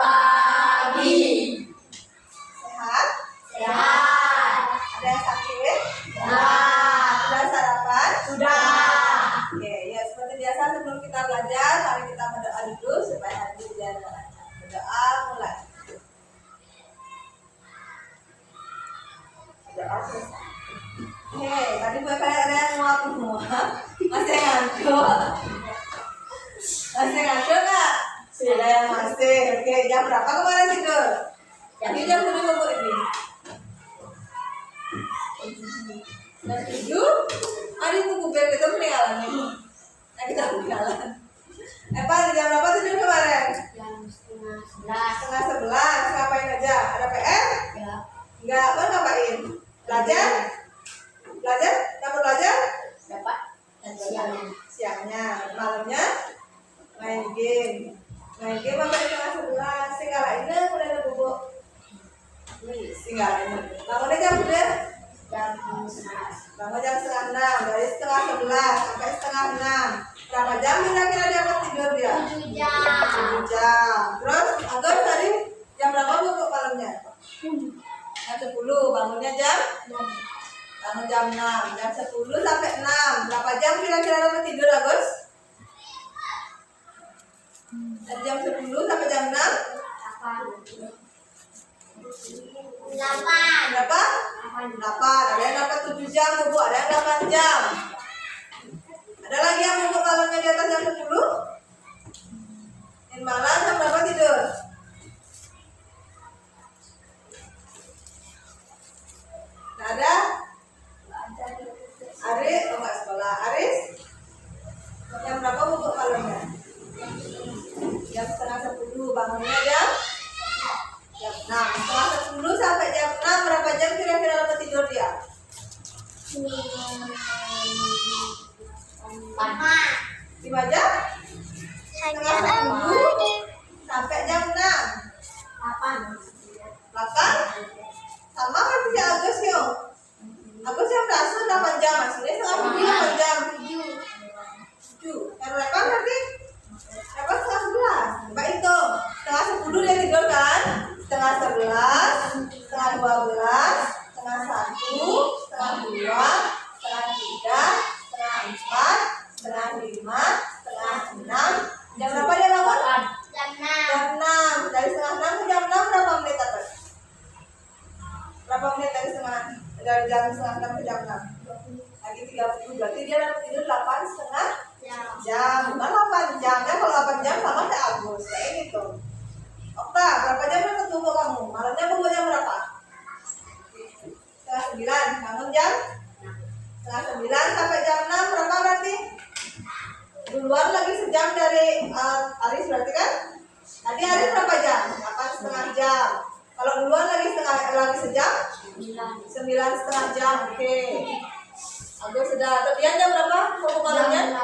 pagi. Sehat? Sehat. Ada yang sakit? Ya. Sudah sarapan? Sudah. Oke, ya seperti biasa sebelum kita belajar, mari kita berdoa dulu supaya hari ini berjalan lancar. Berdoa mulai. Berdoa selesai. Hei, tadi gue kayak ada yang nguap semua. Masih ngantuk? Masih ngantuk nggak? Sudah yang masih. Oke, jam berapa kemarin tidur? Ini jam 7 bubuk ini. Jam 7? Hari itu kubel kita meninggalan nih. Nah, kita meninggalan. Pak, jam berapa tidur kemarin? Jam setengah 11. Setengah 11. Ngapain aja? Ada PR? Ya. Enggak, apa ngapain? Belajar? Belajar? Kamu belajar? Dapat siang. Siangnya, malamnya main game. Main game sampai setengah 11. Singgala ini mulai ada bubuk. Singgala ini. Bangunnya jam udah? Jam 11. Bangun jam setengah 6. Dari setengah 11 sampai setengah 6. Berapa jam kira-kira dia mau tidur dia? 7 jam. 7 jam. Terus Agus tadi jam berapa bubuk malamnya? Jam 10. Bangunnya jam? Bangun jam 6. Jam 10 sampai 6. Berapa jam kira-kira kamu tidur Agus? Dari jam 10 sampai jam 6? 8. Berapa? 8. Ada yang dapat 7 jam bubuk, ada yang 8 jam. Ada lagi yang bubuk malamnya di atas jam 10? Ini malam jam berapa tidur? Nggak ada? Aris, oh nggak sekolah. Aris? Jam berapa bubuk malamnya? Jam setengah 10. Bangunnya jam 6. Setengah 10 sampai jam 6. Berapa jam kira-kira dapat tidur dia? 5 jam? Setengah 10 sampai jam 6. 8? Sama berarti ya Agus yo. Agus yang berasal 8 jam. Maksudnya setengah 7 8 jam. 7. Yang 8 berarti? 8 setengah 11. Coba hitung. Setengah 10 dia tidur kan? Setengah 11, setengah 12, setengah 1, setengah 2, setengah 3, setengah 4, setengah 5, setengah 6. Jam berapa dia bangun? Jam 6. Jam 6. Dari setengah 6 ke jam 6 berapa menit atas? Berapa menit dari jam setengah 6 ke jam 6? Lagi 30. Berarti dia dapat tidur 8 setengah jam. Bukan 8 jam. Ya kalau 8 jam sama kayak Agus. Kayak gitu. Okta, berapa jam dapat bubuk kamu? Malamnya bubuk jam berapa? Setengah 9. Bangun jam? Setengah 9 sampai jam 6 berapa berarti? Duluan lagi sejam dari Aris berarti kan? Tadi Aris berapa jam? 8,5 jam. Kalau duluan lagi sejam? 9,5 jam. Oke. Agus sudah. Tepian jam berapa? Bubuk malamnya?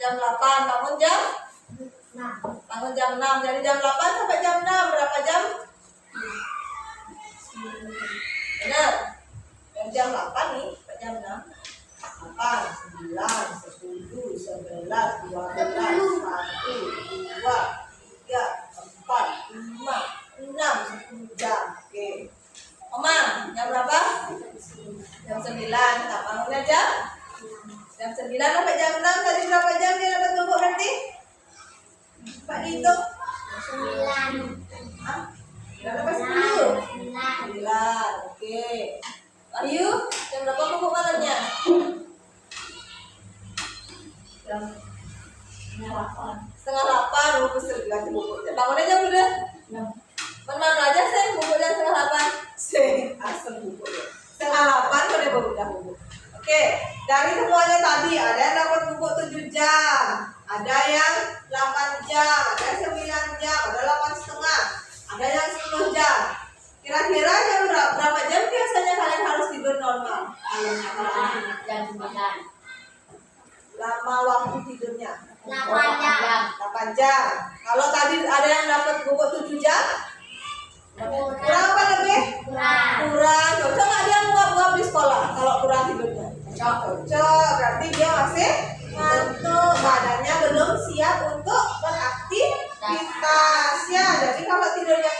Jam 8. Bangun jam? Bangun jam 6. Dari jam 8 sampai jam 6 berapa jam? Benar. Dari jam 8 nih sampai jam 6. 8, 9, 10, 11, 12, 1, 2, 3, 4, 5, 6, 10 jam. Oke. Oma, jam berapa? Jam 9. Nah, bangunnya jam? Jam 9 sampai jam 6. Tadi berapa jam dia dapat bubuk berarti? Pak dihitung? 9. Hah? Berapa 10? 9. Oke. Wahyu, jam berapa bubuk malamnya? Jam setengah 8. Bubuk ganti bubuk. Bangunnya jam udah? Pernah aja saya bubuknya setengah 8. Asal bubuk. Setengah 8 udah bubuk. Oke. Dari semuanya tadi ada yang dapat bubuk 7 jam. Ada yang 8 jam, ada yang 9 jam, ada 8,5, ada yang 10 jam. Kira-kira jam berapa jam biasanya kalian harus tidur normal? Jam 9. Lama waktu tidurnya? 8 jam. 8 jam. Kalau tadi ada yang dapat bubuk 7 jam? Kurang apa lebih? Kurang. Cocok nggak dia nguap-nguap di sekolah kalau kurang tidurnya? Cocok. Berarti dia masih ngantuk, badannya belum siap untuk beraktivitas ya. Jadi kalau tidurnya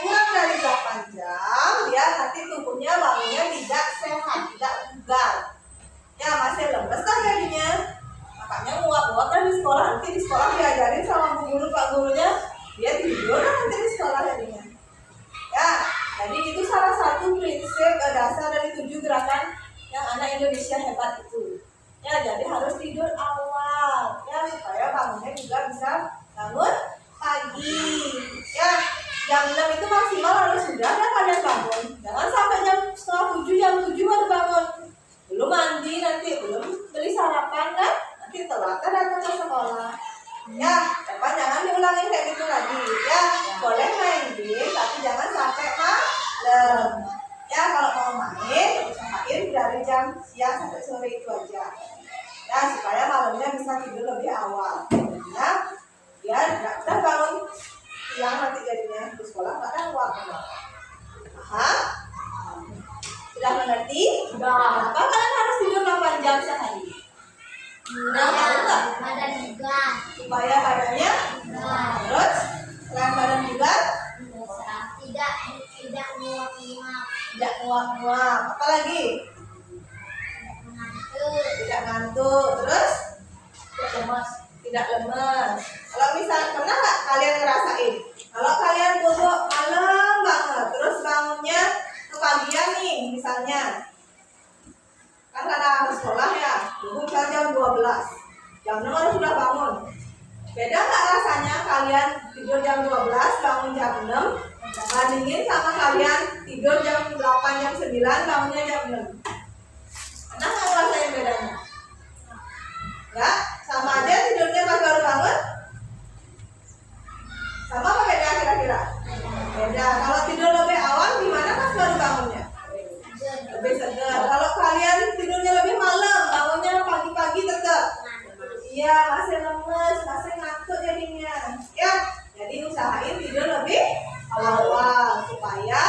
sore itu aja. Ya, supaya malamnya bisa tidur lebih awal. Ya, biar udah bangun siang nanti jadinya di sekolah nggak ada waktu. Paham? Sudah mengerti? Sudah. Kenapa kalian harus tidur 8 jam sehari? Nah, tahu nggak? Badan bugar. Supaya badannya terus selain badan juga Tidak muak-muak. tidak muak-muak. Apalagi Mengantuk. tidak ngantuk, terus Lemas. tidak lemes. Kalau misal pernah nggak kalian ngerasain? Kalau kalian bobo malam banget, terus bangunnya kepagian nih, misalnya, kan karena harus sekolah ya, dulu kan jam 12, jam 6 harus sudah bangun. Beda nggak rasanya kalian tidur jam 12, bangun jam 6, bandingin sama kalian tidur jam 8, jam 9, bangunnya jam 6. Pernah nggak ngerasain bedanya? Nggak? Sama aja tidurnya pas baru bangun? Sama apa beda kira-kira? Beda. Kalau tidur lebih awal gimana pas baru bangunnya? Lebih segar. Kalau kalian tidurnya lebih malam, bangunnya pagi-pagi tetap. Iya, masih lemes, masih ngantuk jadinya. Ya, jadi usahain tidur lebih awal supaya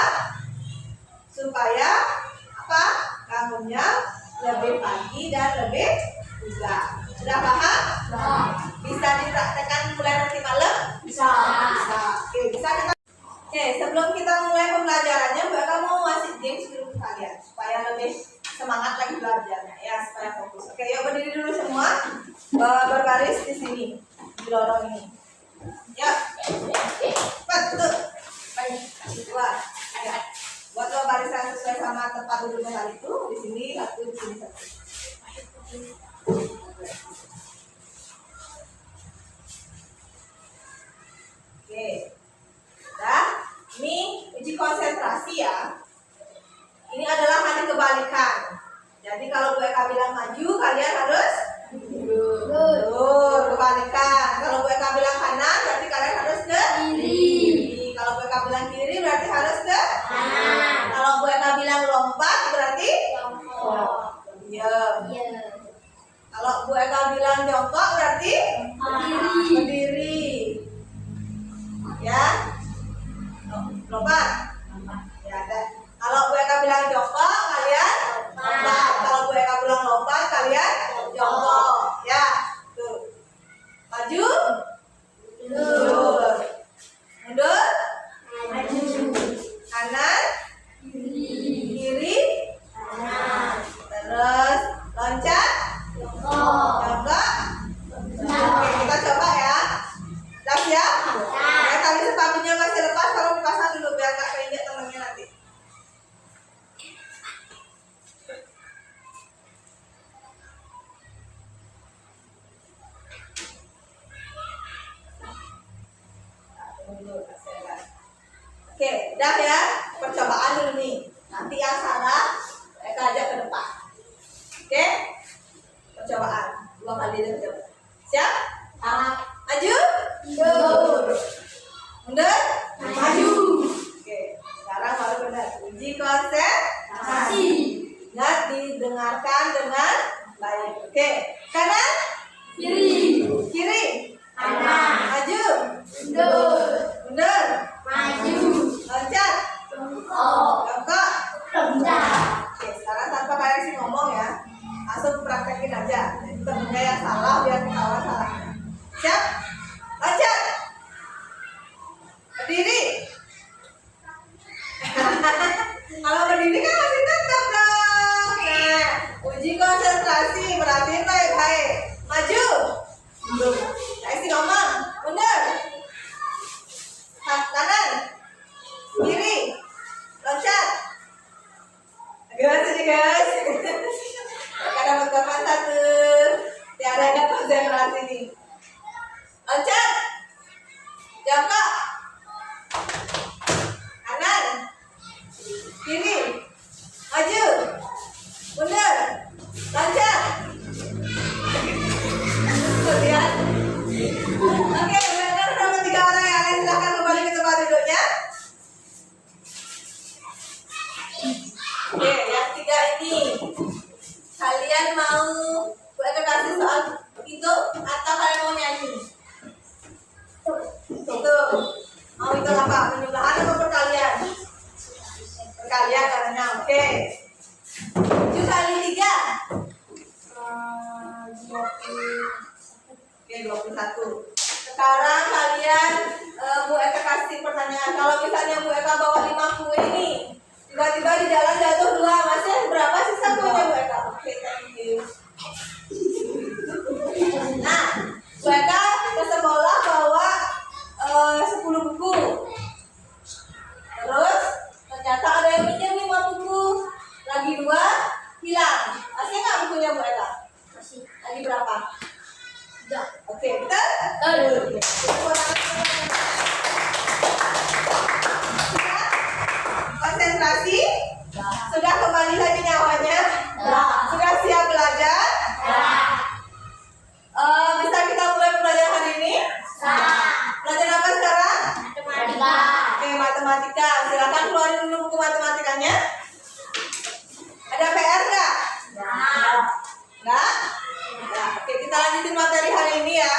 apa? Bangunnya lebih pagi dan lebih juga. Sudah paham? Bisa dipraktekkan mulai nanti malam? Bisa. Bisa. Oke, bisa kita. Oke, sebelum kita mulai pembelajarannya, Mbak kamu ngasih games dulu ke kalian supaya lebih semangat lagi belajarnya ya, supaya fokus. Oke, yuk berdiri dulu semua. Berbaris di sini, di lorong ini. Ya. Betul. Baik, buat. Ya. Buat lo barisan sesuai sama tempat duduknya tadi itu, di sini satu, di sini satu. Oke, nah, ini uji konsentrasi ya. Ini adalah hanya kebalikan. Jadi kalau Bu Eka bilang maju, kalian harus mundur, kebalikan. Kalau Bu Eka bilang kanan, berarti kalian harus ke kiri. Kalau Bu Eka bilang kiri, berarti harus ke kanan. Kalau Bu Eka bilang lompat, berarti diam. Iya. sekali ya karena oke. 7 kali 3. 20. Oke, 21. Sekarang kalian Bu Eka kasih pertanyaan. Kalau misalnya Bu Eka bawa 5 kue nih, tiba-tiba di jalan jatuh 2, masih berapa sisa kuenya Bu Eka? Oke, thank you. Nah, Bu Eka ke sekolah bawa 10 buku. Terus ternyata ada yang minjem 5 buku. Lagi 2 hilang. Masih nggak bukunya Bu Eka? Masih. Lagi berapa? 3. Oke, betul? Konsentrasi? Sudah kembali lagi nyawanya? Sudah siap belajar? Bisa kita mulai belajar hari ini? Belajar apa sekarang? Matematika. Oke, matematika. Silakan keluarin dulu buku matematikanya. Ada PR nggak? Nggak? Ya, oke, kita lanjutin materi hari ini ya.